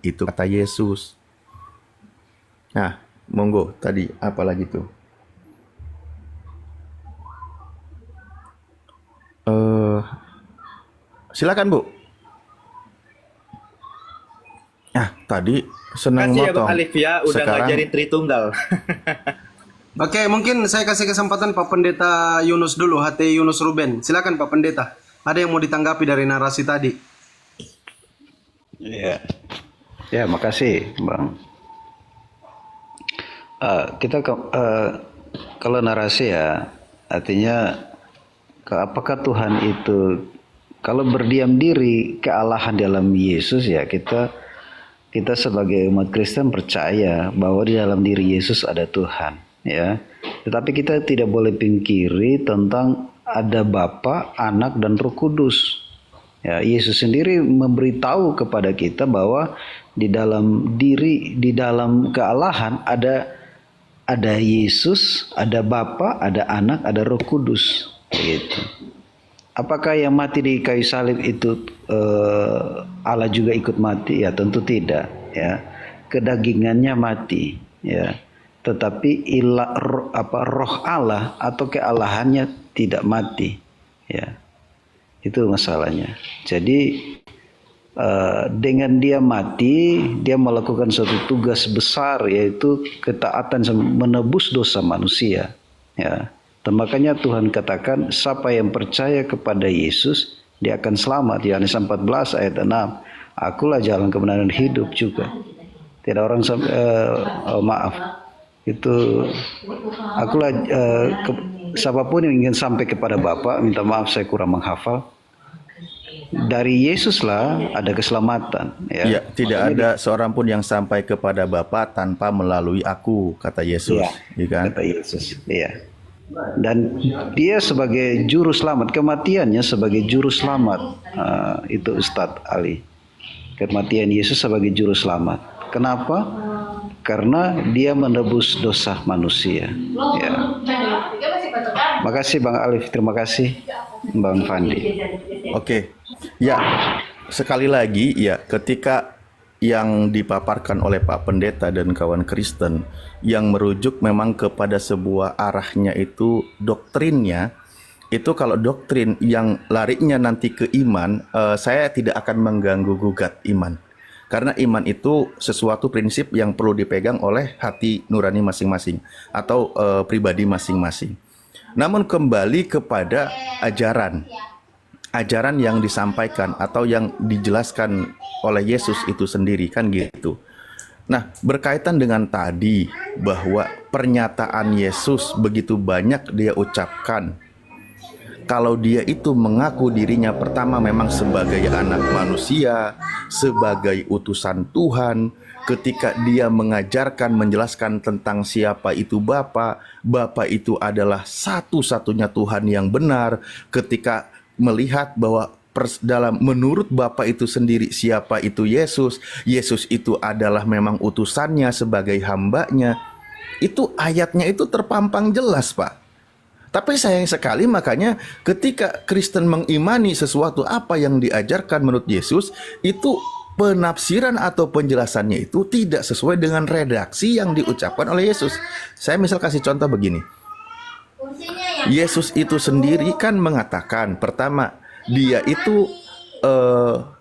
itu kata Yesus. Nah, monggo tadi apa lagi tuh? Silakan Bu. Nah, tadi senang Kasih ya Bang motong. Alif ya, udah Sekarang ngajarin Tritunggal. Oke, mungkin saya kasih kesempatan Pak Pendeta Yunus dulu, HT Yunus Ruben. Silakan Pak Pendeta. Ada yang mau ditanggapi dari narasi tadi? Ya, ya, makasih, Bang. Kalau narasi ya, artinya apakah Tuhan itu kalau berdiam diri kealahan dalam Yesus ya kita sebagai umat Kristen percaya bahwa di dalam diri Yesus ada Tuhan, ya. Tetapi kita tidak boleh pungkiri tentang ada Bapa, Anak, dan Roh Kudus. Ya, Yesus sendiri memberitahu kepada kita bahwa di dalam kealahan ada Yesus, ada Bapa, ada Anak, ada Roh Kudus. Gitu. Apakah yang mati di kayu salib itu Allah juga ikut mati? Ya tentu tidak. Ya, kedagingannya mati. Ya, tetapi roh Allah atau kealahannya tidak mati. Ya, itu masalahnya. Jadi dengan dia mati, dia melakukan suatu tugas besar, yaitu ketaatan menebus dosa manusia. Ya. Dan makanya Tuhan katakan, siapa yang percaya kepada Yesus, dia akan selamat. Yohanes 14 ayat 6. Akulah jalan kebenaran hidup juga. Tidak orang maaf. Itu akulah siapapun yang ingin sampai kepada Bapa, minta maaf saya kurang menghafal. Dari Yesuslah ada keselamatan. ya, Ya, tidak makanya ada seorang pun yang sampai kepada Bapa tanpa melalui aku, kata Yesus, ya kan? kata Yesus. Iya. Dan dia sebagai juru selamat, kematiannya sebagai juru selamat. Itu Ustadz Ali. Kematian Yesus sebagai juru selamat. Kenapa? Karena dia menebus dosa manusia. Ya. Makasih Bang Alif, terima kasih Bang Fandi. Oke, ya, sekali lagi ya, ketika yang dipaparkan oleh Pak Pendeta dan kawan Kristen yang merujuk memang kepada sebuah arahnya itu doktrinnya, itu kalau doktrin yang larinya nanti ke iman, saya tidak akan mengganggu gugat iman. Karena iman itu sesuatu prinsip yang perlu dipegang oleh hati nurani masing-masing atau pribadi masing-masing. Namun kembali kepada ajaran yang disampaikan atau yang dijelaskan oleh Yesus itu sendiri, kan gitu. Nah, berkaitan dengan tadi bahwa pernyataan Yesus begitu banyak dia ucapkan. Kalau dia itu mengaku dirinya pertama memang sebagai anak manusia, sebagai utusan Tuhan, ketika dia mengajarkan, menjelaskan tentang siapa itu Bapa, Bapa itu adalah satu-satunya Tuhan yang benar, ketika melihat bahwa dalam menurut Bapa itu sendiri siapa itu Yesus, Yesus itu adalah memang utusannya sebagai hambanya, itu ayatnya itu terpampang jelas, Pak. Tapi sayang sekali makanya ketika Kristen mengimani sesuatu apa yang diajarkan menurut Yesus, itu penafsiran atau penjelasannya itu tidak sesuai dengan redaksi yang diucapkan oleh Yesus. Saya misal kasih contoh begini. Yesus itu sendiri kan mengatakan, pertama, dia itu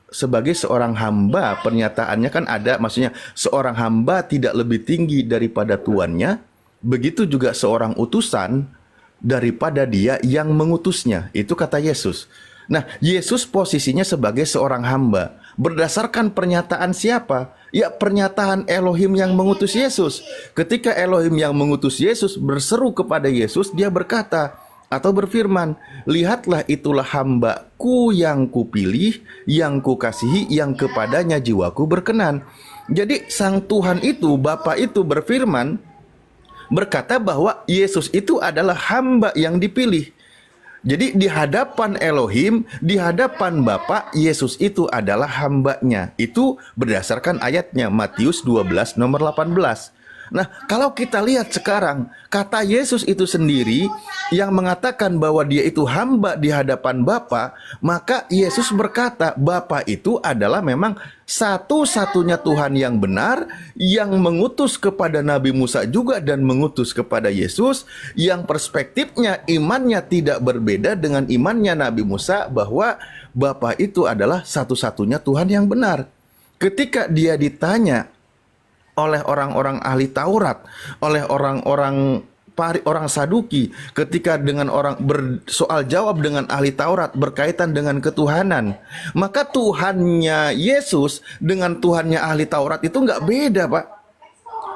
sebagai seorang hamba, pernyataannya kan ada, maksudnya seorang hamba tidak lebih tinggi daripada tuannya, begitu juga seorang utusan daripada dia yang mengutusnya. Itu kata Yesus. Nah, Yesus posisinya sebagai seorang hamba. Berdasarkan pernyataan siapa? Ya, pernyataan Elohim yang mengutus Yesus. Ketika Elohim yang mengutus Yesus berseru kepada Yesus, dia berkata atau berfirman, "Lihatlah itulah hambaku yang kupilih, yang kukasihi, yang kepadanya jiwaku berkenan." Jadi sang Tuhan itu, Bapa itu berfirman, berkata bahwa Yesus itu adalah hamba yang dipilih. Jadi di hadapan Elohim, di hadapan Bapa, Yesus itu adalah hambanya. Itu berdasarkan ayatnya Matius 12 nomor 18. Nah, kalau kita lihat sekarang, kata Yesus itu sendiri yang mengatakan bahwa dia itu hamba di hadapan Bapa, maka Yesus berkata, Bapa itu adalah memang satu-satunya Tuhan yang benar, yang mengutus kepada Nabi Musa juga dan mengutus kepada Yesus, yang perspektifnya imannya tidak berbeda dengan imannya Nabi Musa, bahwa Bapa itu adalah satu-satunya Tuhan yang benar. Ketika dia ditanya oleh orang-orang ahli Taurat, oleh orang-orang Saduki, ketika dengan orang bersoal jawab dengan ahli Taurat berkaitan dengan ketuhanan, maka Tuhannya Yesus dengan Tuhannya ahli Taurat itu nggak beda, Pak.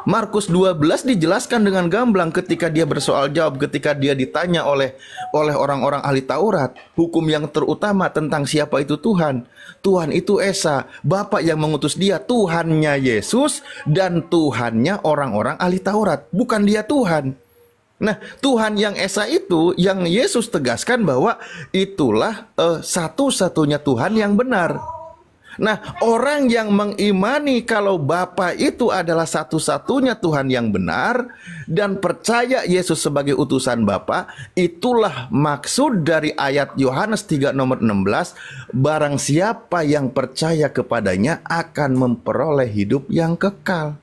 Markus 12 dijelaskan dengan gamblang ketika dia bersoal jawab, ketika dia ditanya oleh orang-orang ahli Taurat, hukum yang terutama tentang siapa itu Tuhan. Tuhan itu Esa, Bapa yang mengutus dia, Tuhannya Yesus dan Tuhannya orang-orang ahli Taurat, bukan dia Tuhan. Nah, Tuhan yang Esa itu yang Yesus tegaskan bahwa itulah satu-satunya Tuhan yang benar. Nah, orang yang mengimani kalau Bapa itu adalah satu-satunya Tuhan yang benar dan percaya Yesus sebagai utusan Bapa, itulah maksud dari ayat Yohanes 3 nomor 16, barang siapa yang percaya kepadanya akan memperoleh hidup yang kekal.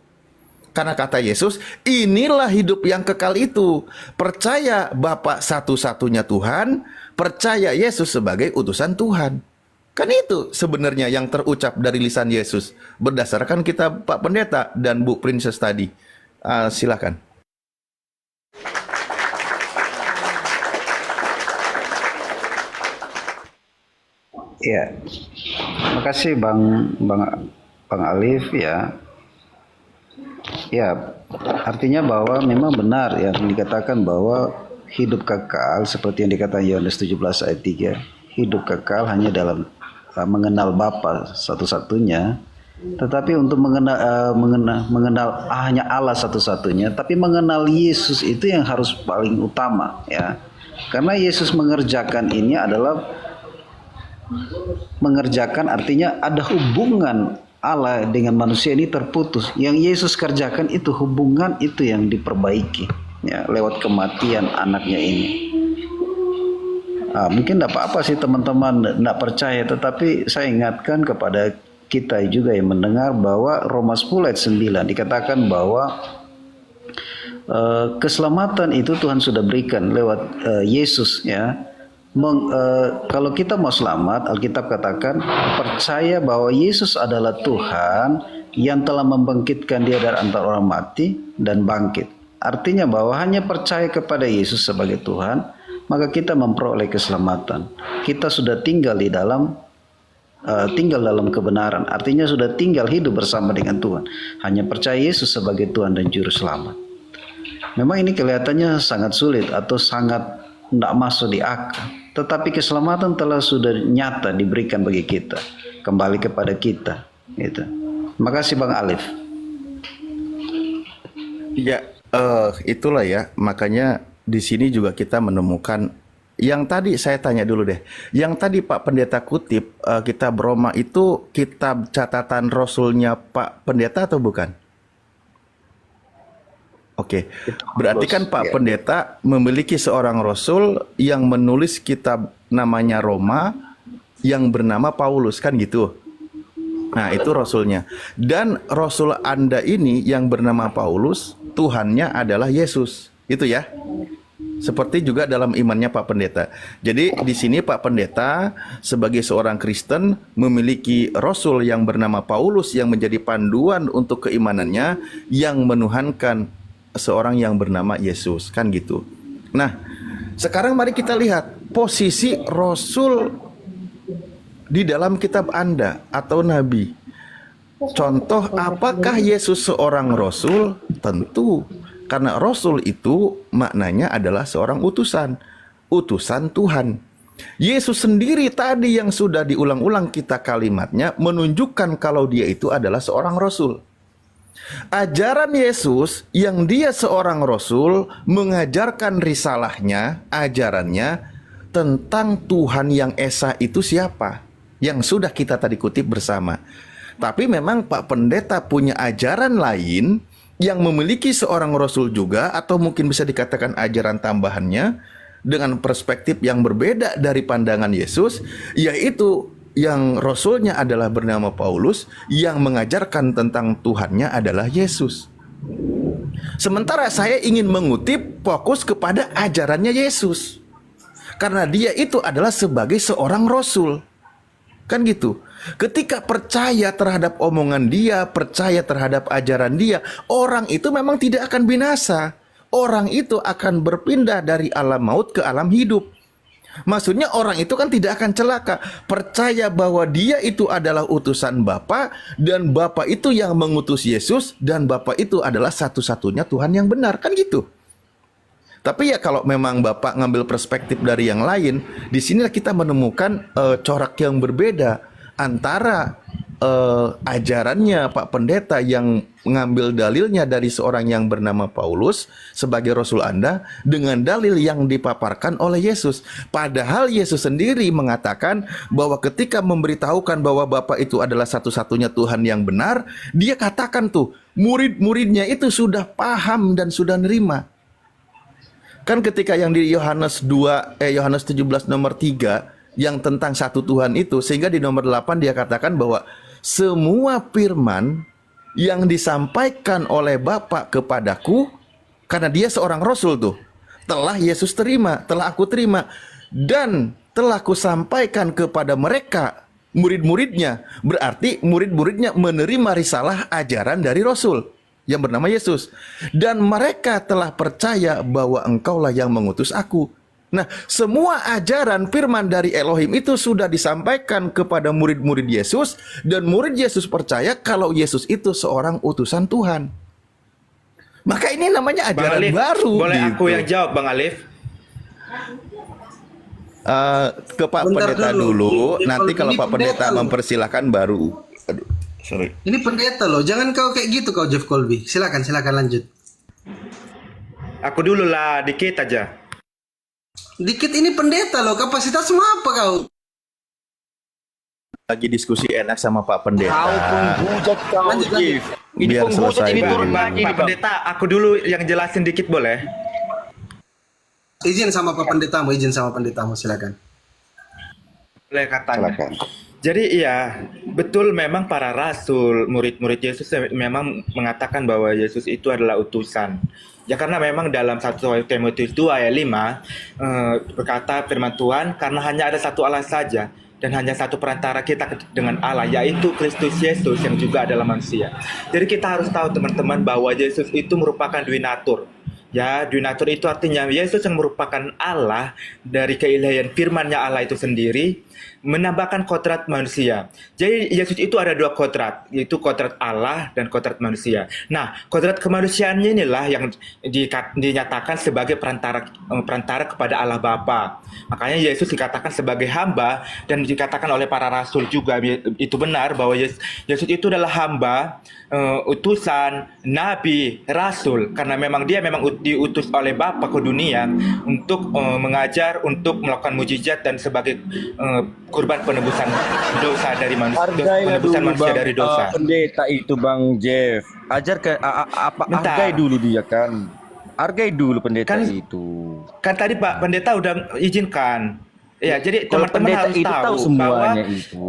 Karena kata Yesus, inilah hidup yang kekal itu, percaya Bapa satu-satunya Tuhan, percaya Yesus sebagai utusan Tuhan. Kan itu sebenarnya yang terucap dari lisan Yesus berdasarkan kitab Pak Pendeta dan Bu Princess tadi. Silakan. Ya, makasih Bang Alif ya. Ya, artinya bahwa memang benar yang dikatakan bahwa hidup kekal seperti yang dikatakan Yohanes 17 ayat 3, hidup kekal hanya dalam mengenal Bapa satu-satunya, tetapi untuk mengenal hanya Allah satu-satunya, tapi mengenal Yesus itu yang harus paling utama ya. Karena Yesus mengerjakan ini adalah mengerjakan artinya ada hubungan Allah dengan manusia ini terputus. Yang Yesus kerjakan itu hubungan itu yang diperbaiki ya lewat kematian anaknya ini. Mungkin tidak apa-apa sih teman-teman tidak percaya, tetapi saya ingatkan kepada kita juga yang mendengar bahwa Roma 10 ayat 9 dikatakan bahwa keselamatan itu Tuhan sudah berikan lewat Yesus ya. Kalau kita mau selamat, Alkitab katakan percaya bahwa Yesus adalah Tuhan yang telah membangkitkan dia dari antara orang mati dan bangkit. Artinya bahwa hanya percaya kepada Yesus sebagai Tuhan, maka kita memperoleh keselamatan. Kita sudah tinggal dalam kebenaran. Artinya sudah tinggal hidup bersama dengan Tuhan. Hanya percaya Yesus sebagai Tuhan dan Juru Selamat. Memang ini kelihatannya sangat sulit atau sangat tidak masuk di akal. Tetapi keselamatan telah sudah nyata diberikan bagi kita. Kembali kepada kita. Gitu. Terima kasih Bang Alif. Ya, itulah ya. Makanya di sini juga kita menemukan yang tadi saya tanya dulu deh. Yang tadi Pak Pendeta kutip kitab Roma itu kitab catatan Rasulnya Pak Pendeta atau bukan? Oke, berarti kan Pak Pendeta memiliki seorang Rasul yang menulis kitab namanya Roma yang bernama Paulus kan gitu. Nah itu Rasulnya. Dan Rasul Anda ini yang bernama Paulus, Tuhannya adalah Yesus. Itu ya. Seperti juga dalam imannya Pak Pendeta. Jadi di sini Pak Pendeta sebagai seorang Kristen memiliki Rasul yang bernama Paulus yang menjadi panduan untuk keimanannya yang menuhankan seorang yang bernama Yesus kan gitu. Nah, sekarang mari kita lihat posisi Rasul di dalam kitab Anda atau Nabi. Contoh, apakah Yesus seorang Rasul? Tentu, karena Rasul itu maknanya adalah seorang utusan Tuhan. Yesus sendiri tadi yang sudah diulang-ulang kita kalimatnya menunjukkan kalau dia itu adalah seorang Rasul. Ajaran Yesus yang dia seorang Rasul mengajarkan risalahnya, ajarannya tentang Tuhan yang Esa itu siapa, yang sudah kita tadi kutip bersama. Tapi memang Pak Pendeta punya ajaran lain yang memiliki seorang rasul juga, atau mungkin bisa dikatakan ajaran tambahannya dengan perspektif yang berbeda dari pandangan Yesus, yaitu yang rasulnya adalah bernama Paulus, yang mengajarkan tentang Tuhannya adalah Yesus. Sementara saya ingin mengutip fokus kepada ajarannya Yesus, karena dia itu adalah sebagai seorang rasul. Kan gitu. Ketika percaya terhadap omongan dia, percaya terhadap ajaran dia, orang itu memang tidak akan binasa. Orang itu akan berpindah dari alam maut ke alam hidup. Maksudnya orang itu kan tidak akan celaka. Percaya bahwa dia itu adalah utusan Bapa, dan Bapa itu yang mengutus Yesus, dan Bapa itu adalah satu-satunya Tuhan yang benar. Kan gitu. Tapi ya kalau memang Bapak ngambil perspektif dari yang lain, di sinilah kita menemukan corak yang berbeda antara ajarannya Pak Pendeta yang mengambil dalilnya dari seorang yang bernama Paulus sebagai Rasul Anda, dengan dalil yang dipaparkan oleh Yesus. Padahal Yesus sendiri mengatakan bahwa ketika memberitahukan bahwa Bapa itu adalah satu-satunya Tuhan yang benar, dia katakan tuh, murid-muridnya itu sudah paham dan sudah nerima. Kan ketika yang di Yohanes 17 nomor 3 yang tentang satu Tuhan itu, sehingga di nomor 8 dia katakan bahwa semua firman yang disampaikan oleh Bapa kepadaku, karena dia seorang rasul tuh, telah Yesus terima, telah aku terima, dan telah aku sampaikan kepada mereka, murid-muridnya. Berarti murid-muridnya menerima risalah ajaran dari rasul yang bernama Yesus, dan mereka telah percaya bahwa engkaulah yang mengutus aku. Nah, semua ajaran firman dari Elohim itu sudah disampaikan kepada murid-murid Yesus, dan murid Yesus percaya kalau Yesus itu seorang utusan Tuhan. Maka ini namanya Bang ajaran Alif, baru. boleh gitu. aku yang jawab, Bang Alif? Ke Pak Bentar Pendeta dulu. dulu, Ini nanti kalau ini Pak Pendeta pendeta loh. mempersilahkan baru. Aduh, sorry. Ini pendeta loh, jangan kau kayak gitu kau Jeff Colby. Silakan lanjut. Aku dulu lah, dikit aja. Dikit, ini pendeta loh, kapasitasmu apa kau? Lagi diskusi enak sama Pak Pendeta. Kau penghujat kau, Lanjut. Jeff. Ini Biar penghujat, selesai ini dulu. turun lagi nih, Pak Bang. Pendeta, aku dulu yang jelasin dikit boleh? Izin sama Pak Pendetamu, silakan. Boleh katanya. Silakan. Jadi iya, betul memang para rasul, murid-murid Yesus memang mengatakan bahwa Yesus itu adalah utusan. Ya karena memang dalam 1 Timotius 2 ayat 5 berkata firman Tuhan, karena hanya ada satu Allah saja dan hanya satu perantara kita dengan Allah, yaitu Kristus Yesus yang juga adalah manusia. Jadi kita harus tahu teman-teman bahwa Yesus itu merupakan duinatur. Ya, duinatur itu artinya Yesus yang merupakan Allah dari keilahian firman-Nya Allah itu sendiri, menambahkan kodrat manusia. Jadi Yesus itu ada dua kodrat, yaitu kodrat Allah dan kodrat manusia. Nah, kodrat kemanusiaannya inilah yang dinyatakan sebagai perantara kepada Allah Bapa. Makanya Yesus dikatakan sebagai hamba, dan dikatakan oleh para rasul juga itu benar bahwa Yesus itu adalah hamba, utusan, nabi, rasul, karena memang dia memang diutus oleh Bapa ke dunia untuk mengajar, untuk melakukan mujizat dan sebagai kurban penebusan dosa dari manusia, Hargailah penebusan dulu manusia Bang, dari dosa. pendeta itu Bang Jeff. Ajar ke apa Bentar. hargai dulu dia kan. Hargai dulu pendeta Kan- itu. Kan tadi Pak Pendeta udah izinkan. Ya, jadi Kalau teman-teman pendeta harus itu tahu tahu semuanya bahwa itu.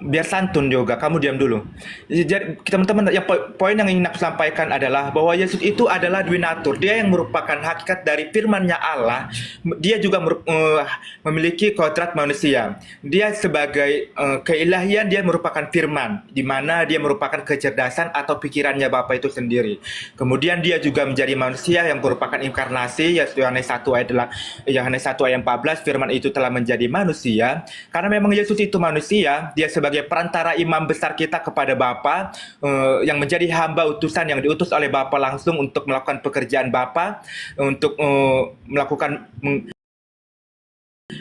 biar santun juga, kamu diam dulu. Jadi teman-teman, yang poin yang ingin aku sampaikan adalah bahwa Yesus itu adalah duinatur. Dia yang merupakan hakikat dari firman-Nya Allah. Dia juga memiliki kodrat manusia. Dia sebagai keilahian, dia merupakan firman, di mana dia merupakan kecerdasan atau pikirannya Bapa itu sendiri. Kemudian dia juga menjadi manusia yang merupakan inkarnasi. Yohanes 1 ayat 14, firman itu telah menjadi manusia. Karena memang Yesus itu manusia, dia sebagai perantara imam besar kita kepada Bapa, yang menjadi hamba utusan yang diutus oleh Bapa langsung untuk melakukan pekerjaan Bapa, untuk melakukan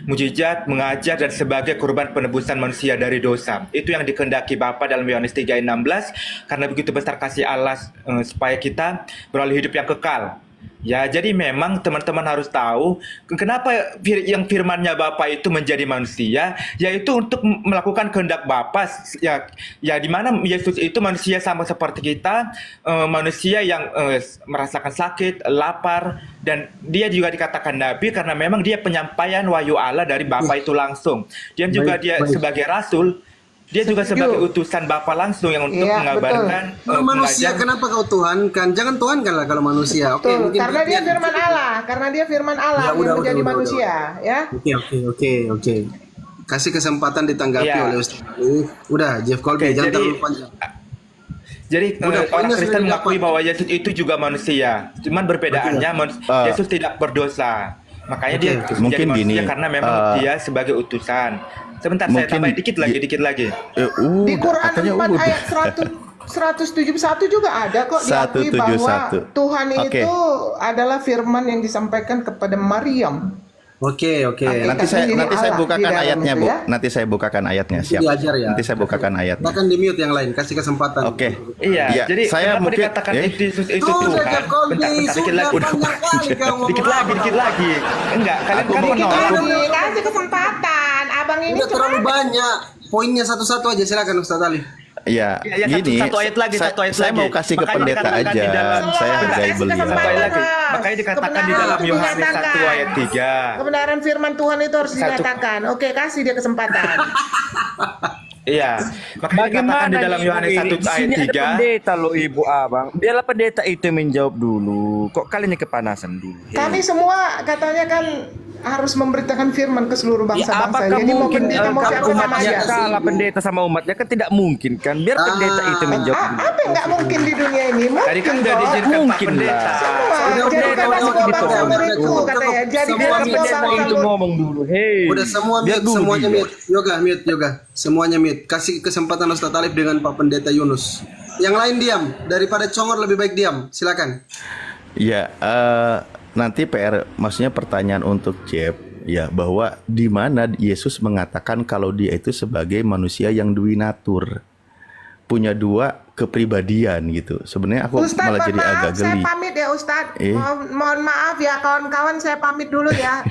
mujizat, mengajar, dan sebagai kurban penebusan manusia dari dosa. Itu yang dikehendaki Bapa dalam Yohanes 3 ayat 16, karena begitu besar kasih Allah supaya kita beroleh hidup yang kekal. Ya, jadi memang teman-teman harus tahu kenapa yang firman-Nya Bapa itu menjadi manusia, yaitu untuk melakukan kehendak Bapa. Ya, di mana Yesus itu manusia sama seperti kita, manusia yang merasakan sakit, lapar, dan dia juga dikatakan nabi karena memang dia penyampaian wahyu Allah dari Bapa itu langsung. Dan juga dia sebagai rasul. Dia juga sebagai utusan Bapa langsung yang untuk mengabarkan Kalau manusia kenapa kau Tuhan kan? Jangan Tuhan kan lah kalau manusia. Oke, Betul, mungkin karena dia firman Allah, Ya, yang menjadi manusia, ya. Oke. Kasih kesempatan ditanggapi oleh Ustaz. Udah, Jeff Colby, jangan terlalu panjang. Jadi Udah, orang poinnya Kristen sudah mengakui didapat. bahwa Yesus itu juga manusia. Cuman perbedaannya Yesus tidak berdosa. Makanya dia menjadi Mungkin manusia gini, karena memang dia sebagai utusan. Sebentar, saya mungkin tambahin dikit lagi. Di Quran katanya 4 udah. ayat 171 juga ada kok diakui bahwa 171. Tuhan Oke. itu adalah firman yang disampaikan kepada Maryam. Oke. Nanti Kasih ini saya Allah bukakan di dalam ayatnya, itu, Bu. ya. Nanti saya bukakan ayatnya, siap. Diajar ya. Nanti saya bukakan ayatnya. Bahkan di mute yang lain, kasih kesempatan. Oke. Iya, Iya, jadi saya kenapa mungkin- dikatakan Yesus itu Sudah, Tuhan? Jeff Colby, Bentar, dikit lagi. banyak kali kamu Dikit lagi. Enggak, kalian Aku kan mau nolak. Kasih kesempatan, abang ini Udah cuma terlalu banyak. Poinnya satu-satu aja, silakan Ustaz Ali. Ya, Ya, gini. satu ayat lagi. Saya mau kasih ke Makanya pendeta dikatakan aja. di dalam- Saya hargai Kasih beliau. kesempatan. Satu ayat lagi. Makanya dikatakan di Kebenaran dalam itu Yohanes dinyatakan. 1 ayat 3. Kebenaran firman Tuhan itu harus Satu. dinyatakan. Oke, kasih dia kesempatan. Iya, makanya dikatakan di dalam Ibu Yohanes ini? 1 Di ayat sini ada 3. pendeta loh ibu abang. Biarlah pendeta itu yang menjawab dulu. Kok kalian yang kepanasan dulu? Kami semua katanya kan harus memberitakan firman ke seluruh Ya, bangsa-bangsa. apakah Jadi mau mungkin pendeta mau kalau siapa sama umatnya aja. kalah pendeta sama umatnya kan tidak mungkin kan? Biar pendeta itu menjawab dulu. Apa yang nggak mungkin di dunia ini? Mungkin Tadi kan udah kok. diizinkan Pak Mungkin Pendeta. lah. Semua. Udah, Jadi udah, kata udah, semua udah, bangsa udah, muridku udah, katanya. Jadi semua biar Biar bisa semua pendeta bangsa itu ngomong dulu. Hei. Udah semua biar mute, dulu semuanya dia. mute. Yoga. Semuanya mute. Kasih kesempatan Ustaz Alif dengan Pak Pendeta Yunus. Yang lain diam. Daripada congor lebih baik diam. Silakan. Ya, nanti PR, maksudnya pertanyaan untuk Jeff, ya, bahwa di mana Yesus mengatakan kalau dia itu sebagai manusia yang duinatur, punya dua kepribadian gitu. Sebenarnya aku Ustadz, malah mohon jadi maaf, agak saya geli. pamit ya Ustadz. Eh. Mohon maaf ya kawan-kawan, saya pamit dulu ya.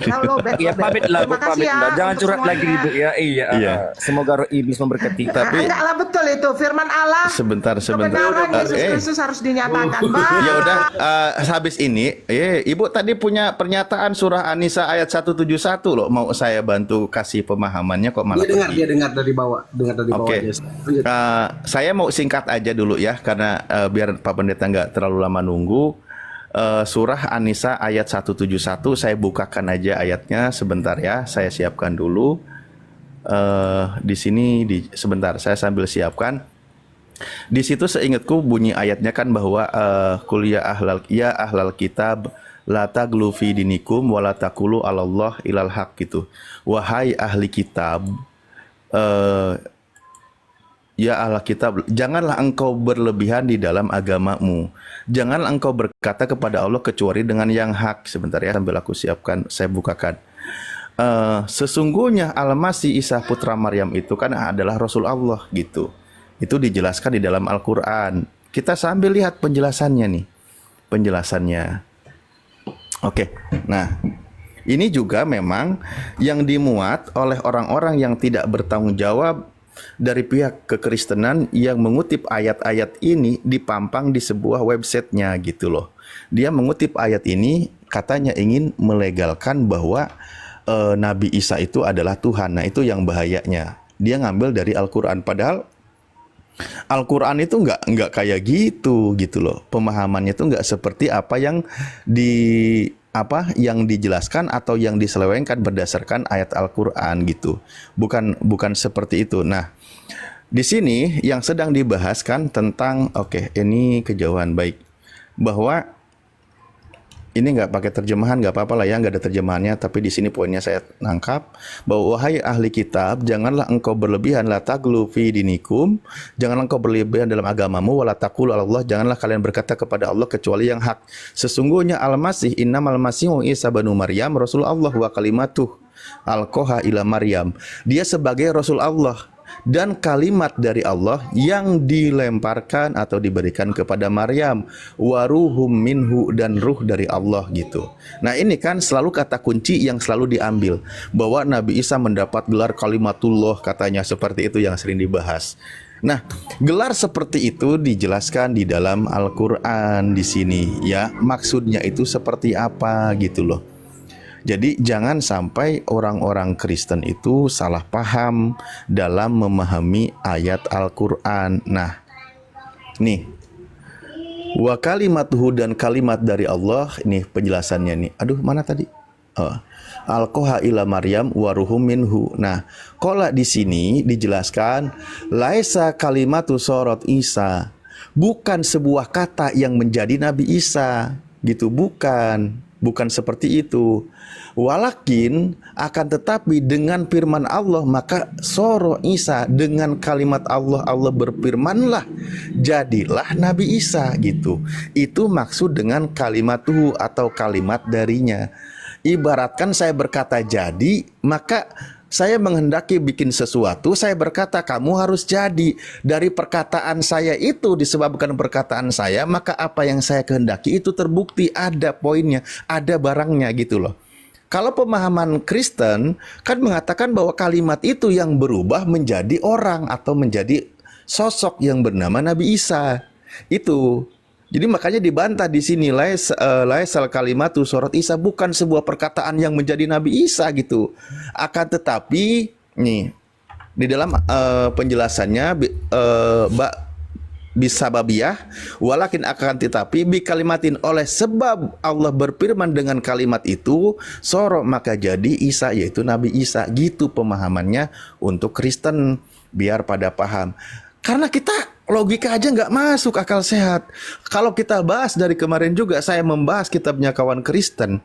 Iya pamit lah, Bu, Terima kasih pamit ya lah. Jangan untuk curhat lagi semuanya. Ibu ya. Iya. Iya. Semoga roh iblis memberkati. Tapi Enggak lah, betul itu firman Allah. sebentar. Kebenaran Yesus Kristus harus dinyatakan. Bang. Ya udah, habis ini, Ibu tadi punya pernyataan surah An-Nisa ayat 171 loh. Mau saya bantu kasih pemahamannya kok malah pergi. Dia dengar dari bawah. Oke. Aja. Lanjut. Saya mau singkat aja dulu ya, karena biar Pak Pendeta nggak terlalu lama nunggu. Surah An-Nisa ayat 171, saya bukakan aja ayatnya sebentar ya. Saya siapkan dulu. Di sini, sebentar, saya sambil siapkan. Di situ seingatku bunyi ayatnya kan bahwa kuliah ahlal kitab la taglu fi dinikum wa la taqulu 'alallah ilal haq gitu. Wahai ahli kitab, ya Allah kitab, janganlah engkau berlebihan di dalam agamamu. Janganlah engkau berkata kepada Allah kecuali dengan yang hak. Sebentar ya, sambil aku siapkan, saya bukakan. Sesungguhnya Al-Masih Isa putra Maryam itu kan adalah Rasul Allah gitu. Itu dijelaskan di dalam Al-Quran. Kita sambil lihat penjelasannya nih. Penjelasannya. Oke, nah ini juga memang yang dimuat oleh orang-orang yang tidak bertanggung jawab dari pihak kekristenan yang mengutip ayat-ayat ini dipampang di sebuah websitenya gitu loh. Dia mengutip ayat ini katanya ingin melegalkan bahwa Nabi Isa itu adalah Tuhan. Nah itu yang bahayanya. Dia ngambil dari Al-Quran, padahal Al-Quran itu nggak kayak gitu loh. Pemahamannya itu nggak seperti apa yang dijelaskan atau yang diselewengkan berdasarkan ayat Al-Quran gitu. Bukan seperti itu. Nah, di sini yang sedang dibahaskan tentang ini kejauhan baik, bahwa ini nggak pakai terjemahan, nggak apa-apa lah ya, nggak ada terjemahannya, tapi di sini poinnya saya nangkap bahwa wahai ahli kitab, janganlah engkau berlebihan, la taglu fi dinikum, janganlah engkau berlebihan dalam agamamu, wala taqulu 'alallah, janganlah kalian berkata kepada Allah kecuali yang hak. Sesungguhnya Al-Masih, innamal masihu Isa banu Maryam Rasulullah wa kalimatuh alqaha ila Maryam. Dia sebagai Rasul Allah dan kalimat dari Allah yang dilemparkan atau diberikan kepada Maryam, waruhum minhu, dan ruh dari Allah gitu. Nah ini kan selalu kata kunci yang selalu diambil, bahwa Nabi Isa mendapat gelar kalimatullah, katanya seperti itu yang sering dibahas. Nah, gelar seperti itu dijelaskan di dalam Al-Qur'an di sini ya. Maksudnya itu seperti apa gitu loh. Jadi jangan sampai orang-orang Kristen itu salah paham dalam memahami ayat Al-Qur'an. Nah, nih. Wa kalimatuhu, dan kalimat dari Allah, ini penjelasannya nih. Aduh, mana tadi? Alqaha ila Maryam wa ruhum minhu. Nah, qala di sini dijelaskan laisa kalimatu sorot Isa. Bukan sebuah kata yang menjadi Nabi Isa, gitu, bukan seperti itu. Walakin, akan tetapi dengan firman Allah, maka soro Isa, dengan kalimat Allah, Allah berfirmanlah, jadilah Nabi Isa gitu. Itu maksud dengan kalimatuhu atau kalimat darinya. Ibaratkan saya berkata jadi, maka saya menghendaki bikin sesuatu, saya berkata kamu harus jadi. Dari perkataan saya itu, disebabkan perkataan saya, maka apa yang saya kehendaki itu terbukti, ada poinnya, ada barangnya gitu loh. Kalau pemahaman Kristen kan mengatakan bahwa kalimat itu yang berubah menjadi orang atau menjadi sosok yang bernama Nabi Isa. Itu. Jadi makanya dibantah di sini, laisal kalimatu sorot Isa, bukan sebuah perkataan yang menjadi Nabi Isa gitu. Akan tetapi nih di dalam penjelasannya bisababiyah, walakin akan tetapi bi kalimatin, oleh sebab Allah berfirman dengan kalimat itu, soro, maka jadi Isa, yaitu Nabi Isa, gitu pemahamannya untuk Kristen, biar pada paham. Karena kita logika aja nggak masuk akal sehat. Kalau kita bahas dari kemarin juga, saya membahas kitabnya kawan Kristen.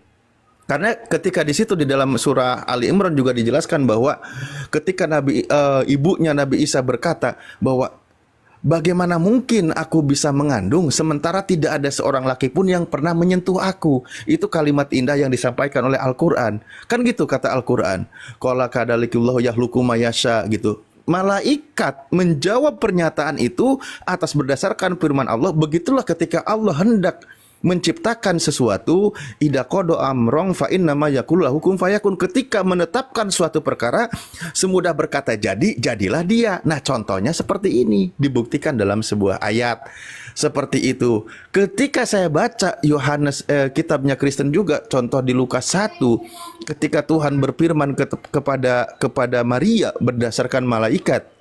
Karena ketika di situ di dalam surah Ali Imran juga dijelaskan bahwa ketika ibunya Nabi Isa berkata bahwa bagaimana mungkin aku bisa mengandung sementara tidak ada seorang laki pun yang pernah menyentuh aku. Itu kalimat indah yang disampaikan oleh Al-Qur'an. Kan gitu kata Al-Qur'an. Qala kadzalikullahu yakhluqu ma yasha gitu. Malaikat menjawab pernyataan itu atas berdasarkan firman Allah. Begitulah ketika Allah hendak menciptakan sesuatu, idza qada amrong fa innama yaqulu hukum fayakun. Ketika menetapkan suatu perkara, semudah berkata jadi, jadilah dia. Nah, contohnya seperti ini, dibuktikan dalam sebuah ayat. Seperti itu. Ketika saya baca Yohanes, kitabnya Kristen juga, contoh di Lukas 1, ketika Tuhan berfirman kepada Maria berdasarkan malaikat.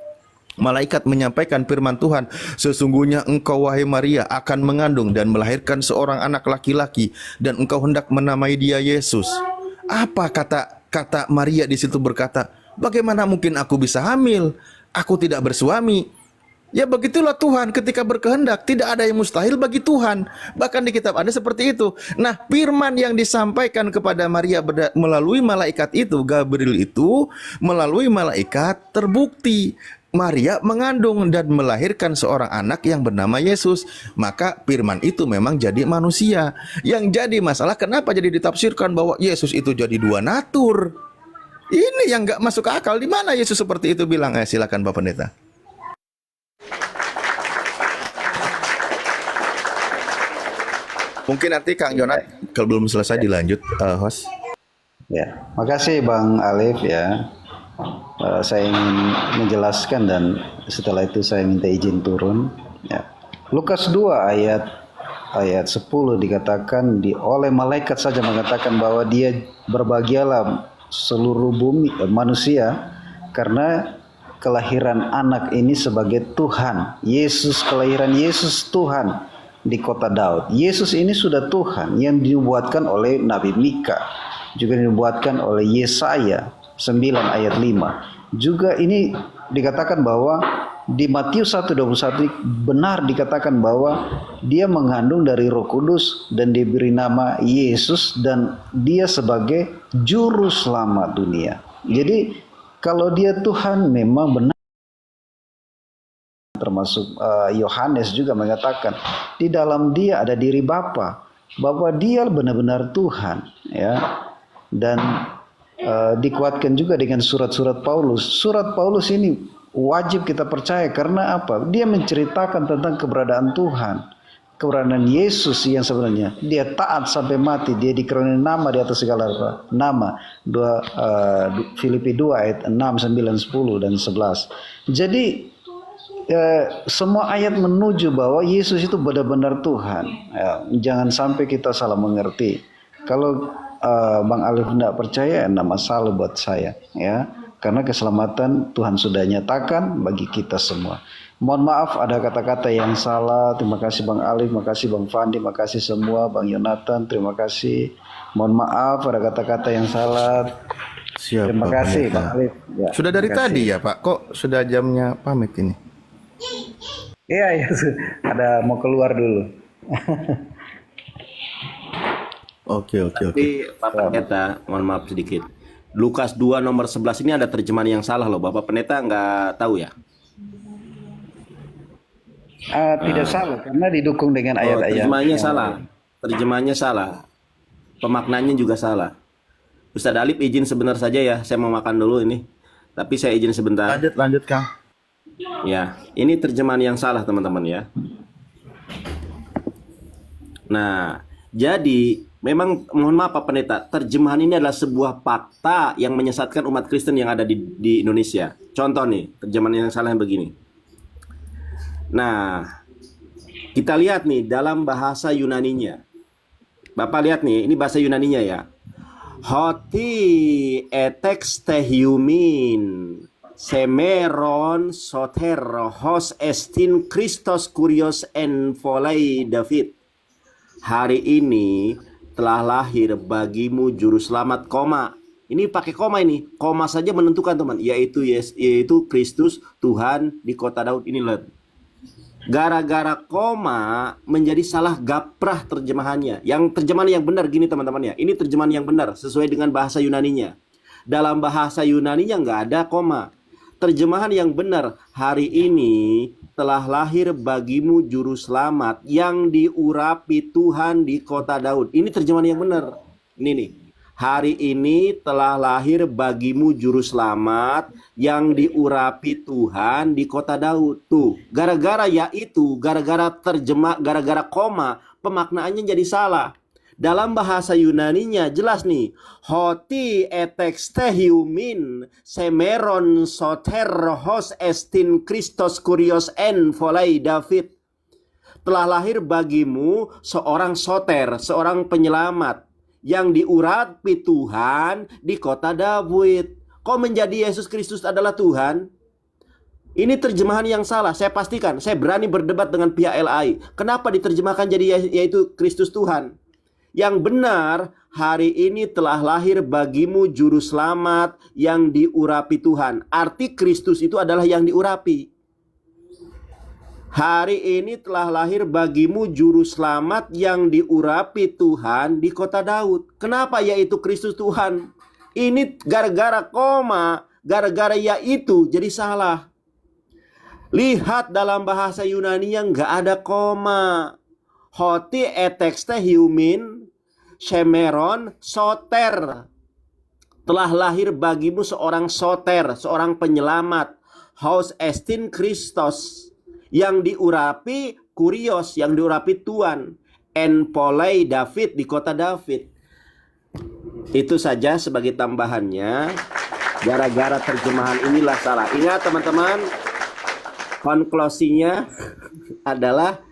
Malaikat menyampaikan firman Tuhan, sesungguhnya engkau wahai Maria akan mengandung dan melahirkan seorang anak laki-laki, dan engkau hendak menamai dia Yesus. Apa kata Maria di situ, berkata, bagaimana mungkin aku bisa hamil? Aku tidak bersuami. Ya begitulah Tuhan ketika berkehendak, tidak ada yang mustahil bagi Tuhan. Bahkan di kitab ada seperti itu. Nah, firman yang disampaikan kepada Maria melalui malaikat itu, Gabriel itu, melalui malaikat terbukti. Maria mengandung dan melahirkan seorang anak yang bernama Yesus. Maka firman itu memang jadi manusia. Yang jadi masalah, kenapa jadi ditafsirkan bahwa Yesus itu jadi dua natur? Ini yang gak masuk akal. Di mana Yesus seperti itu bilang? Silakan Pak Pendeta. Mungkin nanti Kang Yonat kalau belum selesai dilanjut, host. Ya, makasih Bang Alif ya. Saya ingin menjelaskan dan setelah itu saya minta izin turun. Ya. Lukas 2 ayat 10 dikatakan oleh malaikat saja mengatakan bahwa dia berbahagialah seluruh bumi manusia karena kelahiran anak ini sebagai Tuhan. Yesus, kelahiran Yesus Tuhan di kota Daud. Yesus ini sudah Tuhan yang dinubuatkan oleh Nabi Mika, juga dinubuatkan oleh Yesaya 9 ayat 5. Juga ini dikatakan bahwa di Matius 1:21 benar dikatakan bahwa dia mengandung dari Roh Kudus dan diberi nama Yesus dan dia sebagai juru selamat dunia. Jadi kalau dia Tuhan memang benar. Termasuk Yohanes juga mengatakan di dalam dia ada diri Bapa, bahwa dia benar-benar Tuhan ya. Dan dikuatkan juga dengan surat-surat Paulus. Surat Paulus ini wajib kita percaya. Karena apa? Dia menceritakan tentang keberadaan Tuhan, keberadaan Yesus yang sebenarnya. Dia taat sampai mati, dia dikaruniai nama di atas segala nama. Filipi 2 ayat 6, 9, 10 dan 11. Jadi semua ayat menuju bahwa Yesus itu benar-benar Tuhan. Ya, jangan sampai kita salah mengerti. Kalau Bang Alif tidak percaya, tidak masalah buat saya, ya, karena keselamatan Tuhan sudah nyatakan bagi kita semua. Mohon maaf ada kata-kata yang salah. Terima kasih Bang Alif, terima kasih Bang Fandi, terima kasih semua, Bang Yonatan, terima kasih. Mohon maaf ada kata-kata yang salah. Siap, Terima Pak kasih Pendeta. Bang Alif. Ya, Sudah dari terima kasih. tadi ya Pak, kok sudah jamnya pamit ini? Iya, ya, ada mau keluar dulu. Oke. Tapi Pak Pendeta, mohon maaf sedikit. Lukas 2 nomor 11 ini ada terjemahan yang salah loh. Bapak Pendeta nggak tahu ya? Tidak salah karena didukung dengan Oh, ayat-ayat. terjemahannya salah. Terjemahannya salah. Pemaknanya juga salah. Ustadz Alif izin sebentar saja ya. Saya mau makan dulu ini. Tapi saya izin sebentar. Lanjut Kang. Ya, ini terjemahan yang salah teman-teman ya. Nah, jadi memang mohon maaf Pak Pendeta, terjemahan ini adalah sebuah fakta yang menyesatkan umat Kristen yang ada di Indonesia. Contoh nih, terjemahan yang salah yang begini. Nah, kita lihat nih dalam bahasa Yunaninya. Bapak lihat nih, ini bahasa Yunaninya ya. Hoti etextehiumin semeron soter hos estin Christos kurios en volei David. Hari ini telah lahir bagimu juru selamat, koma. Ini pakai koma ini. Koma saja menentukan teman, yaitu Kristus Tuhan di kota Daud. Ini lihat. Gara-gara koma menjadi salah gaprah terjemahannya. Yang terjemahan yang benar gini teman-teman ya. Ini terjemahan yang benar sesuai dengan bahasa Yunaninya. Dalam bahasa Yunaninya nggak ada koma. Terjemahan yang benar, hari ini telah lahir bagimu juru selamat yang diurapi Tuhan di kota Daud. Ini terjemahan yang benar. Ini nih. Hari ini telah lahir bagimu juru selamat yang diurapi Tuhan di kota Daud. Tuh, gara-gara gara-gara koma, pemaknaannya jadi salah. Dalam bahasa Yunaninya jelas nih. Hoti etextehiumin semeron soter hos estin Christos kurios en volei David. Telah lahir bagimu seorang soter, seorang penyelamat yang diurapi Tuhan di kota Daud. Kok menjadi Yesus Kristus adalah Tuhan? Ini terjemahan yang salah. Saya pastikan, saya berani berdebat dengan pihak LAI. Kenapa diterjemahkan jadi yaitu Kristus Tuhan? Yang benar, hari ini telah lahir bagimu juru selamat yang diurapi Tuhan. Arti Kristus itu adalah yang diurapi. Hari ini telah lahir bagimu juru selamat yang diurapi Tuhan di kota Daud. Kenapa yaitu Kristus Tuhan? Ini gara-gara koma, gara-gara yaitu jadi salah. Lihat dalam bahasa Yunani yang nggak ada koma. Hoti etextehiumin semeron soter. Telah lahir bagimu seorang soter, seorang penyelamat. Hos estin Christos. Yang diurapi kurios, yang diurapi Tuhan. En volei David, di kota David. Itu saja sebagai tambahannya. Gara-gara terjemahan inilah salah. Ingat teman-teman, konklusinya adalah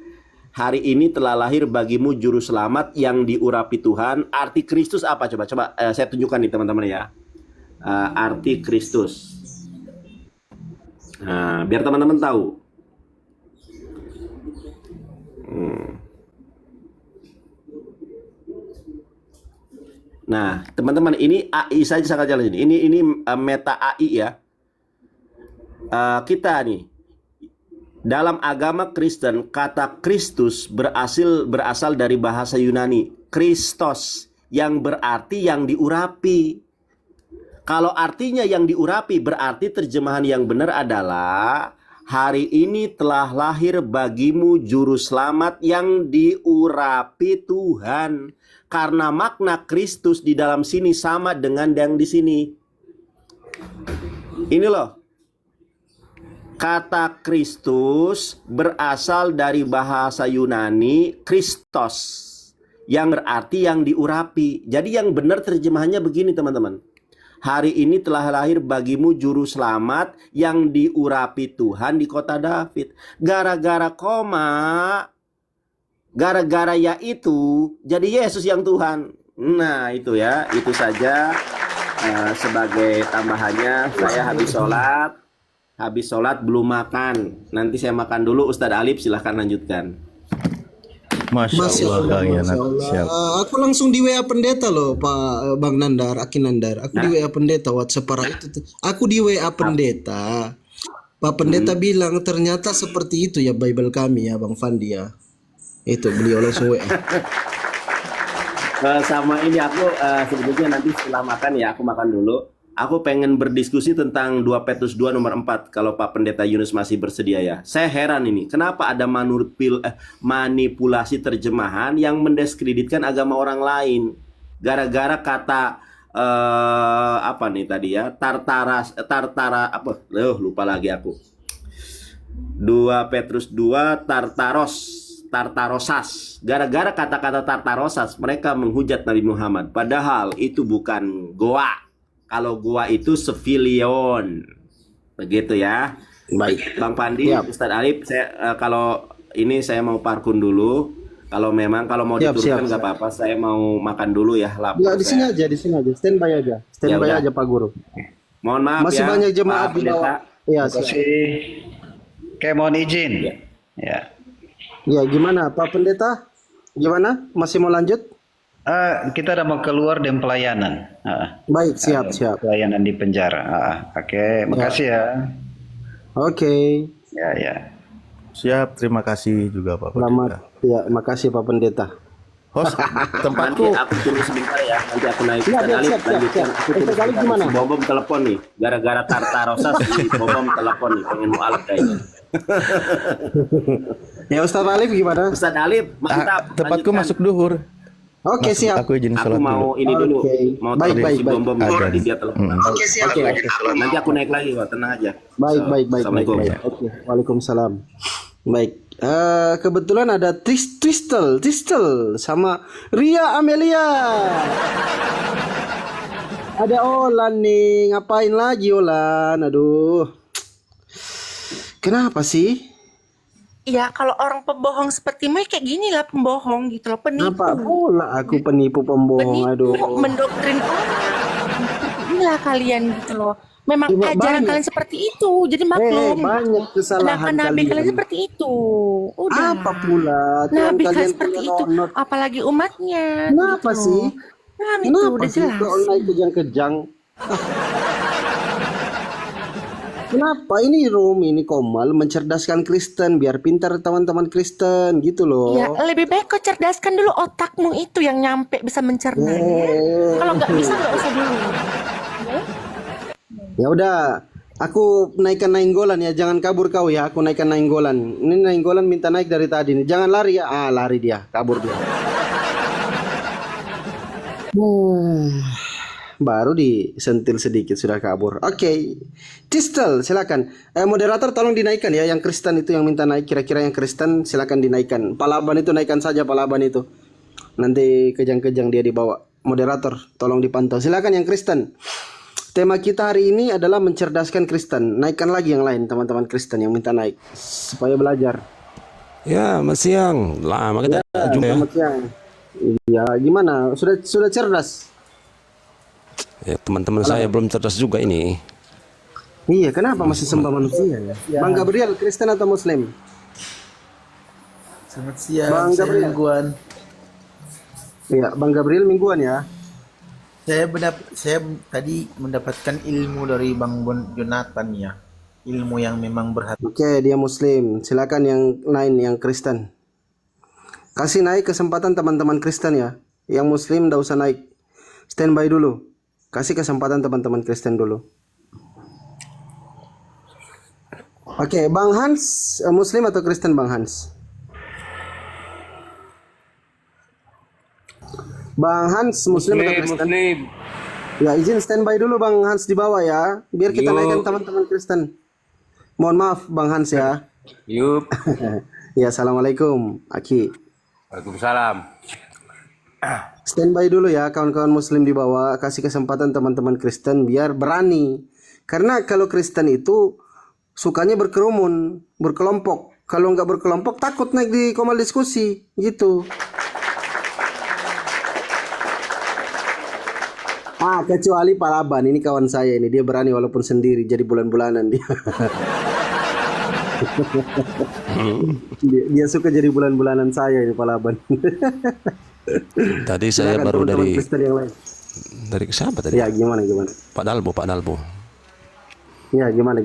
hari ini telah lahir bagimu juru selamat yang diurapi Tuhan. Arti Kristus apa? Coba saya tunjukkan nih teman-teman ya. Arti Kristus. Nah, biar teman-teman tahu. Nah, teman-teman, ini AI saja sangat jelas ini. Ini meta AI ya. Kita nih dalam agama Kristen, kata Kristus berasal dari bahasa Yunani, Kristos, yang berarti yang diurapi. Kalau artinya yang diurapi, berarti terjemahan yang benar adalah hari ini telah lahir bagimu juru selamat yang diurapi Tuhan. Karena makna Kristus di dalam sini sama dengan yang di sini. Ini loh. Kata Kristus berasal dari bahasa Yunani Kristos, yang berarti yang diurapi. Jadi yang benar terjemahannya begini teman-teman. Hari ini telah lahir bagimu juru selamat yang diurapi Tuhan di kota David. Gara-gara koma, gara-gara yaitu, jadi Yesus yang Tuhan. Nah itu ya, itu saja sebagai tambahannya. Saya habis sholat belum makan. Nanti saya makan dulu. Ustadz Alif silahkan lanjutkan. Masya Allah, Kang Yana. Masya Allah. Siap. Aku langsung di WA pendeta loh, Pak Bang Nandar, Aki Nandar. Aku di WA pendeta, WhatsApp para itu. Aku di WA pendeta. Pak pendeta bilang ternyata seperti itu ya Bible kami ya Bang Fandi ya. Itu beliau langsung WA. Sama ini aku sebetulnya nanti setelah makan ya, aku makan dulu. Aku pengen berdiskusi tentang 2 Petrus 2 nomor 4 kalau Pak Pendeta Yunus masih bersedia ya. Saya heran ini, kenapa ada manipulasi terjemahan yang mendiskreditkan agama orang lain. Gara-gara kata apa nih tadi ya? Tartara apa? Lupa lagi aku. 2 Petrus 2 Tartarosas. Gara-gara kata-kata Tartarosas mereka menghujat Nabi Muhammad. Padahal itu bukan goa. Kalau gua itu civilion. Begitu ya. Baik. Bang Pandi, Siap. Ustadz Alif, saya kalau ini saya mau parkun dulu. Kalau mau Siap, diturunkan siap, nggak apa-apa, saya mau makan dulu ya. Lapar Ya di sini saya. aja, standby aja. Standby Ya udah. aja Pak Guru. Mohon maaf Masih ya. banyak jemaat Pak di bawah. Pendeta. Iya, Terima kasih. Oke, mohon izin. Ya. Ya. Ya gimana Pak Pendeta? Gimana? Masih mau lanjut? Kita udah mau keluar dan pelayanan. Baik, siap. Pelayanan di penjara. Oke, makasih ya. Oke. Ya. Siap, terima kasih juga Pak Selamat. Pendeta. Ya, makasih Pak Pendeta. Host, Nanti tempatku aku tunggu sebentar ya. Nanti aku naik. Siap, Ustadz Alif, siap. lanjutkan. Aku tunggu Ustadz Alif sebentar. gimana? Si Bobom telepon nih. Gara-gara Tartarosas si Bobom telepon nih. Pengen mualaf kayaknya. Ya Ustadz Alif gimana? Ustadz Alif, mantap. tempatku Lanjutkan. masuk duhur. Oke, siap. Aku izin Aku sholat mau dulu. ini dulu. Oke. Mau Baik, tahu baik, si baik. Bom-bom Ada. tadi dia telepon. Oke, siap. Nanti aku naik lagi kok, tenang aja. Baik. Assalamualaikum. Oke, Waalaikumsalam. Baik. Kebetulan ada Tristel sama Ria Amelia. Ada Olan nih, ngapain lagi Olan? Aduh. Kenapa sih? Ya kalau orang pembohong seperti Mike kayak gini lah pembohong gitu loh, penipu. Kenapa pula aku penipu pembohong? Aduh. Mendoktrin orang. Inilah kalian gitu loh. Memang Iya, ajaran banyak. kalian seperti itu, jadi maklum. Banyak kesalahan Sedangkan nabi kalian kalian. seperti itu. Udah. Apa pula? Tuhan Nabi kalian kalian seperti punya itu, donor. apalagi umatnya. Kenapa gitu sih? loh. Nah, itu Kenapa udah sih jelas. kok naik kejang-kejang? Kenapa ini Rom, ini Komal mencerdaskan Kristen biar pintar teman-teman Kristen gitu loh. Ya, lebih baik kau cerdaskan dulu otakmu itu yang nyampe bisa mencerna. Kalau nggak bisa nggak usah dulu. Ya udah, aku naikkan nainggolan ya, jangan kabur kau ya. Aku naikkan nainggolan. Ini nainggolan minta naik dari tadi nih. Jangan lari ya. Lari dia, kabur dia. Baru disentil sedikit sudah kabur. Oke. Tistel silakan. Moderator tolong dinaikkan ya, yang Kristen itu yang minta naik, kira-kira yang Kristen silakan dinaikkan. Palaban itu naikkan saja Palaban itu. Nanti kejang-kejang dia dibawa. Moderator tolong dipantau. Silakan yang Kristen. Tema kita hari ini adalah mencerdaskan Kristen. Naikkan lagi yang lain teman-teman Kristen yang minta naik supaya belajar. Ya, Mas Siang. Lama kita jumpa ya. Selamat siang. Ya, gimana? Sudah cerdas? Ya, teman-teman saya belum cerdas juga ini. Iya, kenapa masih sembah manusia ya? Bang Gabriel, Kristen atau Muslim? Selamat siang, Bang saya Gabriel. mingguan. Iya, Bang Gabriel mingguan ya. Saya tadi mendapatkan ilmu dari Bang Jonathan ya. Ilmu yang memang berhati. Oke, dia Muslim. Silakan yang lain yang Kristen. Kasih naik kesempatan teman-teman Kristen ya. Yang Muslim nggak usah naik. Standby dulu. Kasih kesempatan teman-teman Kristen dulu. Oke, Bang Hans, Muslim atau Kristen Bang Hans? Bang Hans, Muslim atau Kristen? Muslim. Ya, izin standby dulu Bang Hans di bawah ya. Biar kita naikkan teman-teman Kristen. Mohon maaf Bang Hans ya. Yup. Ya, assalamualaikum Aki. Waalaikumsalam. Standby dulu ya kawan-kawan muslim di bawah. Kasih kesempatan teman-teman Kristen biar berani. Karena kalau Kristen itu sukanya berkerumun, berkelompok. Kalau nggak berkelompok takut naik di komal diskusi gitu. Kecuali Pak Laban, ini kawan saya ini, dia berani walaupun sendiri jadi bulan-bulanan dia. dia suka jadi bulan-bulanan saya ini Pak Laban. Tadi saya Silakan baru teman-teman dari Kristen yang lain. siapa tadi? Ya gimana. Pak Dalbo. Ya gimana.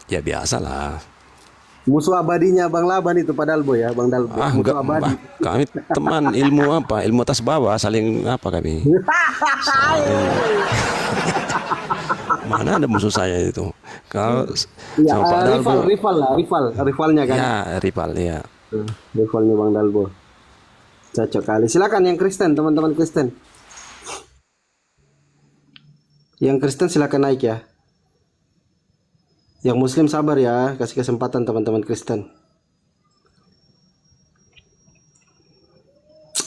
Ya biasalah. Musuh abadinya Bang Laban itu Pak Dalbo ya, Bang Dalbo. Musuh Enggak, abadi. kami teman ilmu apa? Ilmu atas bawah, saling apa kami? Mana ada musuh saya itu? Kalau Ya, sama Pak Dalbo, rivalnya kan. ya rival ya. Rivalnya Bang Dalbo. Cocok kali. Silakan yang Kristen, teman-teman Kristen. Yang Kristen silakan naik ya. Yang Muslim sabar ya, kasih kesempatan teman-teman Kristen.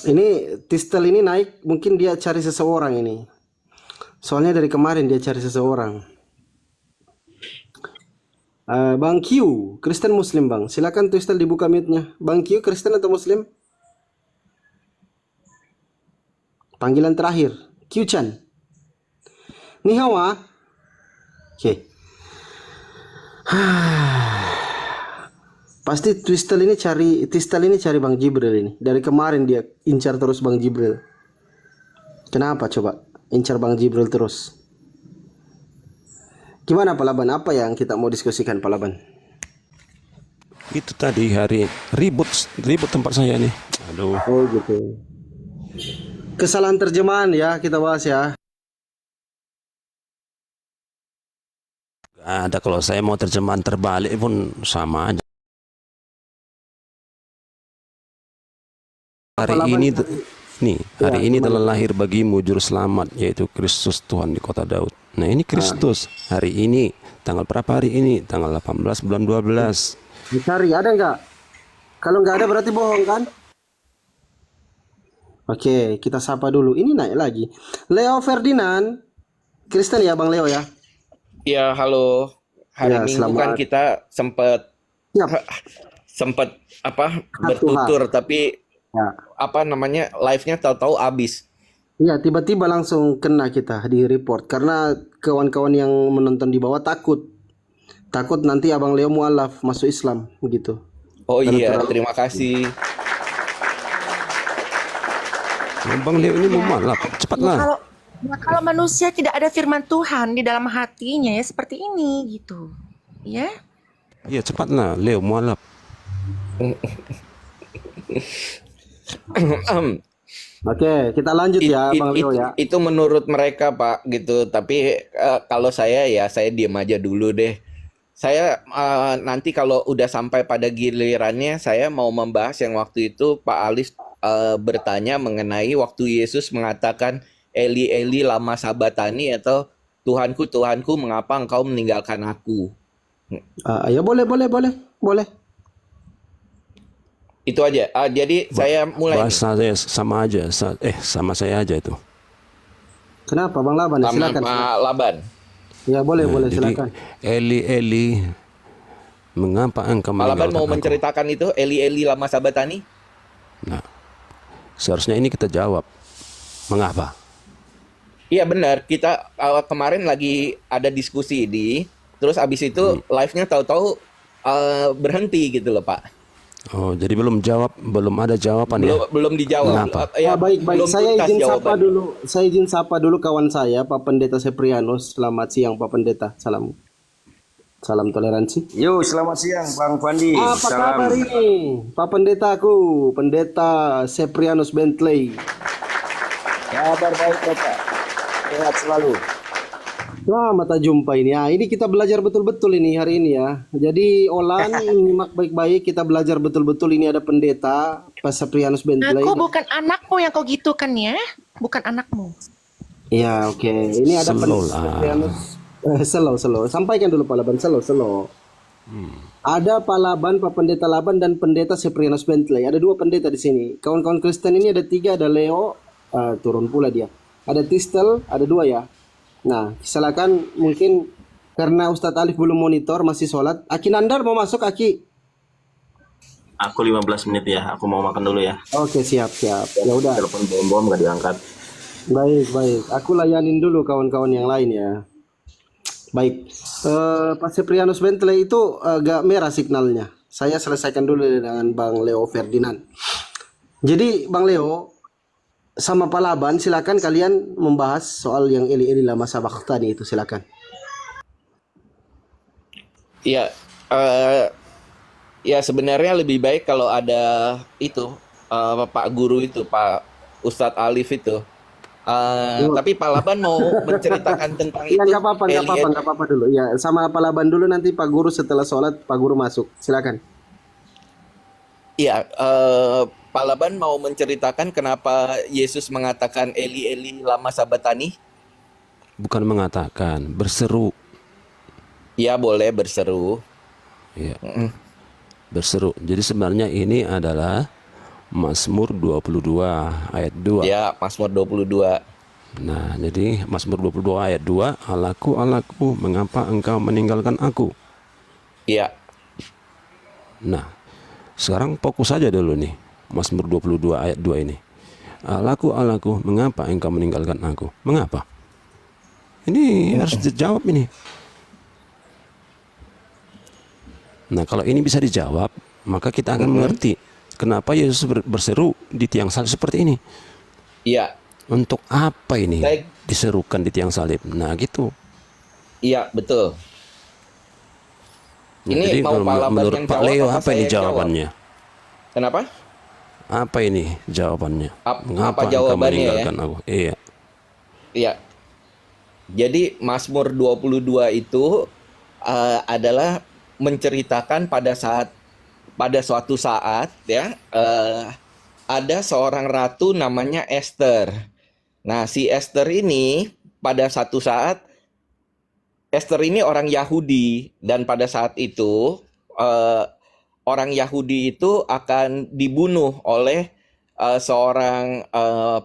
Ini Tistel ini naik, mungkin dia cari seseorang ini. Soalnya dari kemarin dia cari seseorang. Bang Q, Kristen Muslim Bang. Silakan Tistel dibuka mute-nya. Bang Q, Kristen atau Muslim? Panggilan terakhir, Q-chan. Ni hao ah. Oke. Pasti Tistel ini cari Bang Jibril ini. Dari kemarin dia incar terus Bang Jibril. Kenapa coba? Incar Bang Jibril terus. Gimana Pak Laban? Apa yang kita mau diskusikan Pak Laban? Itu tadi hari ribut tempat saya nih. Aduh. Oh gitu. Kesalahan terjemahan ya kita bahas ya. Ada, kalau saya mau terjemahan terbalik pun sama aja. Hari ini telah lahir bagimu juru selamat, yaitu Kristus Tuhan di kota Daud. Nah ini Kristus hari ini, tanggal berapa hari ini? Tanggal 18 bulan 12. Dicari ada nggak? Kalau nggak ada berarti bohong kan? Oke, kita sapa dulu. Ini naik lagi. Leo Ferdinand, Kristen ya Bang Leo ya? Ya, halo. Hari Ya, Minggu kan selamat. kita sempat bertutur, tapi Ya. live-nya tahu-tahu habis. Ya, tiba-tiba langsung kena kita di report karena kawan-kawan yang menonton di bawah takut nanti Abang Leo mualaf masuk Islam begitu. Oh Karena iya, terlalu- terima kasih. Bang Leo ini mau malap, cepatlah. Kalau manusia tidak ada firman Tuhan di dalam hatinya ya seperti ini gitu. Ya. Iya cepatlah, Leo mualaf. Oke, kita lanjut ya Bang Leo ya. Itu menurut mereka Pak gitu, tapi kalau saya diam aja dulu deh. Saya nanti kalau udah sampai pada gilirannya saya mau membahas yang waktu itu Pak Alis bertanya mengenai waktu Yesus mengatakan Eli Eli lama sabatani atau Tuhanku Tuhanku mengapa engkau meninggalkan aku. Ya boleh. Itu aja. Jadi saya mulai nih. Bahasa saya sama aja, sama saya aja itu. Kenapa Bang Laban? Sama Silakan. Pak Laban. Ya boleh Jadi, silakan. Eli Eli, mengapa engkau Pak Laban meninggalkan mau aku? menceritakan itu Eli Eli lama sabatani? Nah, seharusnya ini kita jawab. Mengapa? Iya benar, kita kemarin lagi ada diskusi terus abis itu live-nya tahu-tahu berhenti gitu loh Pak. Oh, jadi belum ada jawaban ya? Belum dijawab. Kenapa? Baik. belum Saya tuntas izin sapa jawabannya. dulu. Saya izin sapa dulu kawan saya, Pak Pendeta Seprianus. Selamat siang Pak Pendeta. Salam toleransi. Yo, selamat siang Bang Fandi. Apa kabar ini? Pak Pendetaku, Pendeta Seprianus Bentley. Kabar baik Bapak. Sehat selalu. Selamat jumpa ini. Ya, ini kita belajar betul-betul ini hari ini ya. Jadi Olan nyimak baik-baik, kita belajar betul-betul. Ini ada pendeta Pak Seprianus Bentley. Aku bukan anakmu yang kau gitu kan ya? Bukan anakmu. Ya, oke. Ini ada Slow pendeta lah. Seprianus Slow. Sampaikan dulu Pak Laban, slow. Ada Pak Laban, Pak Pendeta Laban, dan Pendeta Seprianus Bentley. Ada 2 pendeta di sini. Kawan-kawan Kristen ini ada 3, ada Leo, turun pula dia. Ada Tistel, ada 2 ya. Nah, silakan mungkin karena Ustadz Alif belum monitor, masih sholat. Aki Nandar mau masuk, Aki? Aku 15 menit ya, aku mau makan dulu ya. Oke, siap. Ya udah. Telepon bom-bom gak diangkat. Baik. Aku layanin dulu kawan-kawan yang lain ya. Baik. Pak Seprianus Bentley itu agak merah signalnya. Saya selesaikan dulu dengan Bang Leo Ferdinand. Jadi Bang Leo sama Pak Laban silakan kalian membahas soal yang Eli lama sabachthani itu, silakan. Ya, ya sebenarnya lebih baik kalau ada itu Pak Guru itu, Pak Ustadz Alif itu. Tapi Pak Laban mau menceritakan tentang Ya itu. nggak apa-apa dulu. Ya sama Pak Laban dulu, nanti Pak Guru setelah sholat Pak Guru masuk, silakan. Iya, Pak Laban mau menceritakan kenapa Yesus mengatakan Eli Eli lama sabatani? Bukan mengatakan, berseru. Ya boleh berseru. Ya, berseru. Jadi sebenarnya ini adalah Mazmur 22 ayat 2. Ya, Mazmur 22. Nah, jadi Mazmur 22 ayat 2, Allahku, Allahku, mengapa engkau meninggalkan aku? Iya. Nah, sekarang fokus saja dulu nih, Mazmur 22 ayat 2 ini. Allahku, Allahku, mengapa engkau meninggalkan aku? Mengapa? Ini harus dijawab ini. Nah, kalau ini bisa dijawab, maka kita akan mengerti kenapa Yesus berseru di tiang salib seperti ini. Iya. Untuk apa ini Baik. diserukan di tiang salib? Nah, gitu. Iya, betul. Nah, Ini jadi mau kalau Pak Laban menurut yang Pak jawab Leo, apa apa ini saya jawab? jawabannya? Kenapa? Apa ini jawabannya? Mengapa Apa engkau jawabannya ya? meninggalkan aku? Iya. Iya. Jadi Mazmur 22 itu adalah menceritakan pada suatu saat ya ada seorang ratu namanya Esther. Nah, si Esther ini pada satu saat Esther ini orang Yahudi, dan pada saat itu orang Yahudi itu akan dibunuh oleh seorang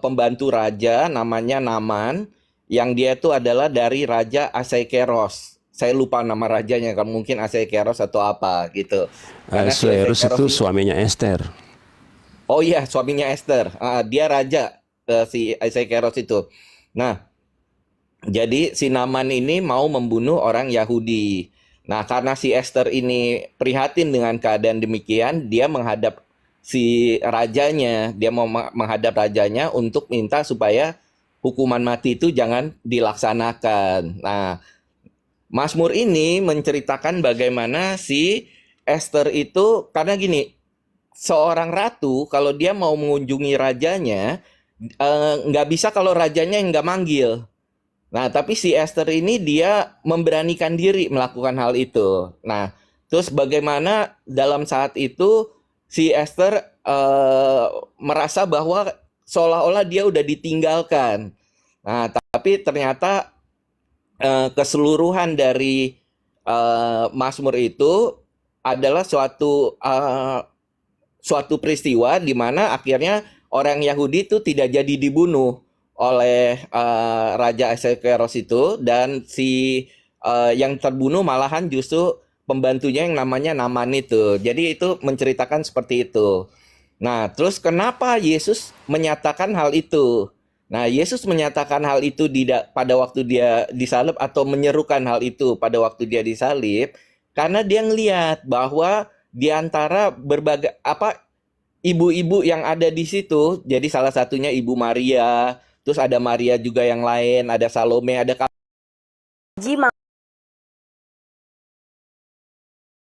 pembantu raja namanya Naman, yang dia itu adalah dari Raja Ahasuerus. Saya lupa nama rajanya, kan mungkin Ahasuerus atau apa gitu. Karena si Ahasuerus itu Ahasuerus suaminya Esther. Oh iya, suaminya Esther. Dia raja, si Ahasuerus itu. Nah, jadi si Naman ini mau membunuh orang Yahudi. Nah, karena si Esther ini prihatin dengan keadaan demikian, dia menghadap si rajanya. Dia mau menghadap rajanya untuk minta supaya hukuman mati itu jangan dilaksanakan. Nah, Mazmur ini menceritakan bagaimana si Esther itu, karena gini, seorang ratu kalau dia mau mengunjungi rajanya, nggak bisa kalau rajanya yang nggak manggil. Nah, tapi si Esther ini dia memberanikan diri melakukan hal itu. Nah, terus bagaimana dalam saat itu si Esther merasa bahwa seolah-olah dia udah ditinggalkan. Nah, tapi ternyata keseluruhan dari Mazmur itu adalah suatu peristiwa di mana akhirnya orang Yahudi itu tidak jadi dibunuh oleh Raja Ahasuerus itu, dan si yang terbunuh malahan justru pembantunya yang namanya Naman itu. Jadi itu menceritakan seperti itu. Nah, terus kenapa Yesus menyatakan hal itu? Nah, Yesus menyatakan hal itu pada waktu dia disalib, atau menyerukan hal itu pada waktu dia disalib, karena dia ngelihat bahwa di antara berbagai ibu-ibu yang ada di situ, jadi salah satunya Ibu Maria, terus ada Maria juga yang lain, ada Salome, ada